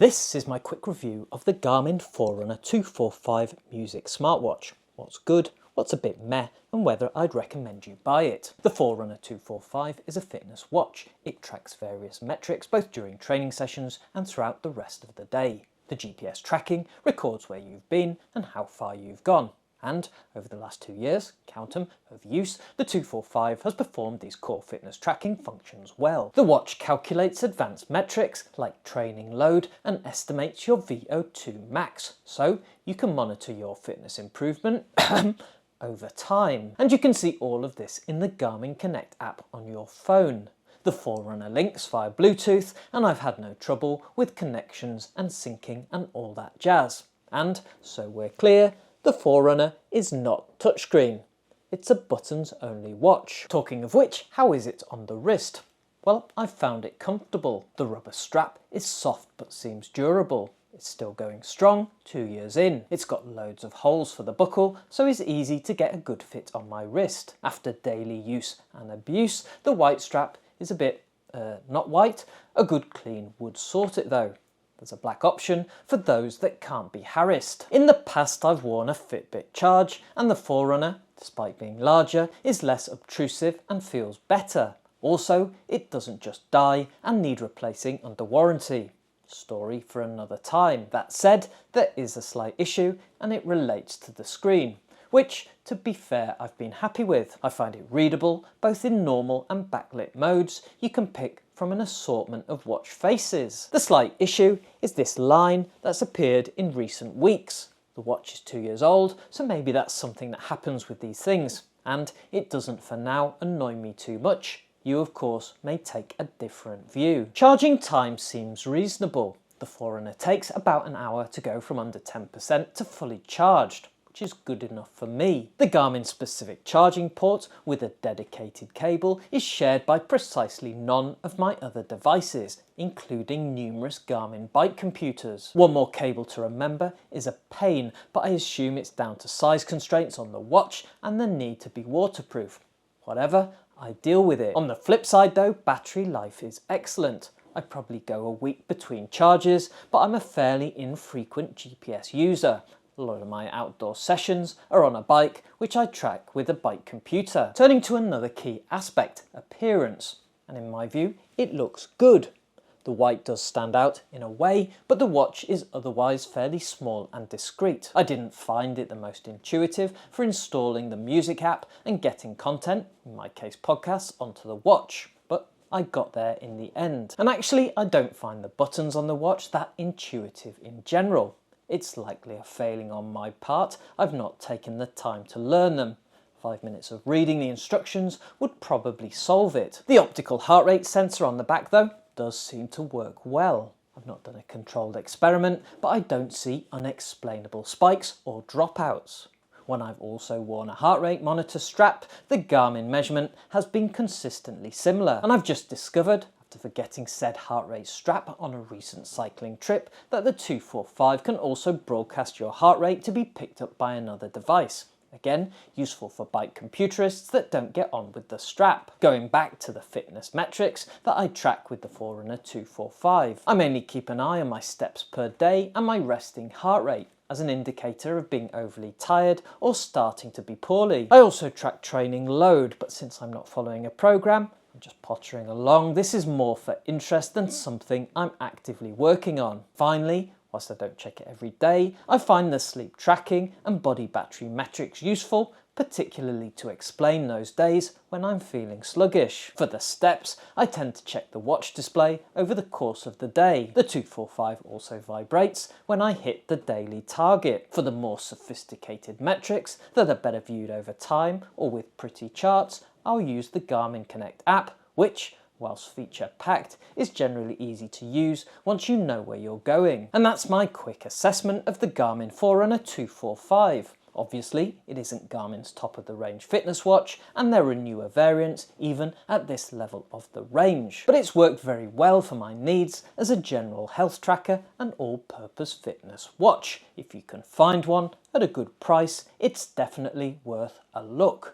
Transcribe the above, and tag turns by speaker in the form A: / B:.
A: This is my quick review of the Garmin Forerunner 245 Music smartwatch. What's good, what's a bit meh, and whether I'd recommend you buy it. The Forerunner 245 is a fitness watch. It tracks various metrics both during training sessions and throughout the rest of the day. The GPS tracking records where you've been and how far you've gone. And over the last 2 years, count 'em, of use, the 245 has performed these core fitness tracking functions well. The watch calculates advanced metrics like training load and estimates your VO2 max, so you can monitor your fitness improvement over time. And you can see all of this in the Garmin Connect app on your phone. The Forerunner links via Bluetooth, and I've had no trouble with connections and syncing and all that jazz. And so we're clear, the Forerunner is not touchscreen. It's a buttons-only watch. Talking of which, how is it on the wrist? Well, I've found it comfortable. The rubber strap is soft but seems durable. It's still going strong 2 years in. It's got loads of holes for the buckle, so it's easy to get a good fit on my wrist. After daily use and abuse, the white strap is a bit, not white. A good clean would sort it though. There's a black option for those that can't be harassed. In the past I've worn a Fitbit Charge, and the Forerunner, despite being larger, is less obtrusive and feels better. Also, it doesn't just die and need replacing under warranty. Story for another time. That said, there is a slight issue, and it relates to the screen, which, to be fair, I've been happy with. I find it readable, both in normal and backlit modes. You can pick from an assortment of watch faces. The slight issue is this line that's appeared in recent weeks. The watch is 2 years old, so maybe that's something that happens with these things, and it doesn't for now annoy me too much. You, of course, may take a different view. Charging time seems reasonable. The Forerunner takes about an hour to go from under 10% to fully charged, which is good enough for me. The Garmin specific charging port with a dedicated cable is shared by precisely none of my other devices, including numerous Garmin bike computers. One more cable to remember is a pain, but I assume it's down to size constraints on the watch and the need to be waterproof. Whatever, I deal with it. On the flip side though, battery life is excellent. I probably go a week between charges, but I'm a fairly infrequent GPS user. A lot of my outdoor sessions are on a bike, which I track with a bike computer. Turning to another key aspect, appearance. And in my view, it looks good. The white does stand out in a way, but the watch is otherwise fairly small and discreet. I didn't find it the most intuitive for installing the music app and getting content, in my case podcasts, onto the watch, but I got there in the end. And actually, I don't find the buttons on the watch that intuitive in general. It's likely a failing on my part. I've not taken the time to learn them. 5 minutes of reading the instructions would probably solve it. The optical heart rate sensor on the back though does seem to work well. I've not done a controlled experiment, but I don't see unexplainable spikes or dropouts. When I've also worn a heart rate monitor strap, the Garmin measurement has been consistently similar, and I've just discovered, after forgetting said heart rate strap on a recent cycling trip, that the 245 can also broadcast your heart rate to be picked up by another device. Again, useful for bike computerists that don't get on with the strap. Going back to the fitness metrics that I track with the Forerunner 245, I mainly keep an eye on my steps per day and my resting heart rate as an indicator of being overly tired or starting to be poorly. I also track training load, but since I'm not following a program, I'm just pottering along. This is more for interest than something I'm actively working on. Finally, whilst I don't check it every day, I find the sleep tracking and body battery metrics useful, particularly to explain those days when I'm feeling sluggish. For the steps, I tend to check the watch display over the course of the day. The 245 also vibrates when I hit the daily target. For the more sophisticated metrics that are better viewed over time or with pretty charts, I'll use the Garmin Connect app, which, whilst feature-packed, is generally easy to use once you know where you're going. And that's my quick assessment of the Garmin Forerunner 245. Obviously, it isn't Garmin's top-of-the-range fitness watch, and there are newer variants even at this level of the range. But it's worked very well for my needs as a general health tracker and all-purpose fitness watch. If you can find one at a good price, it's definitely worth a look.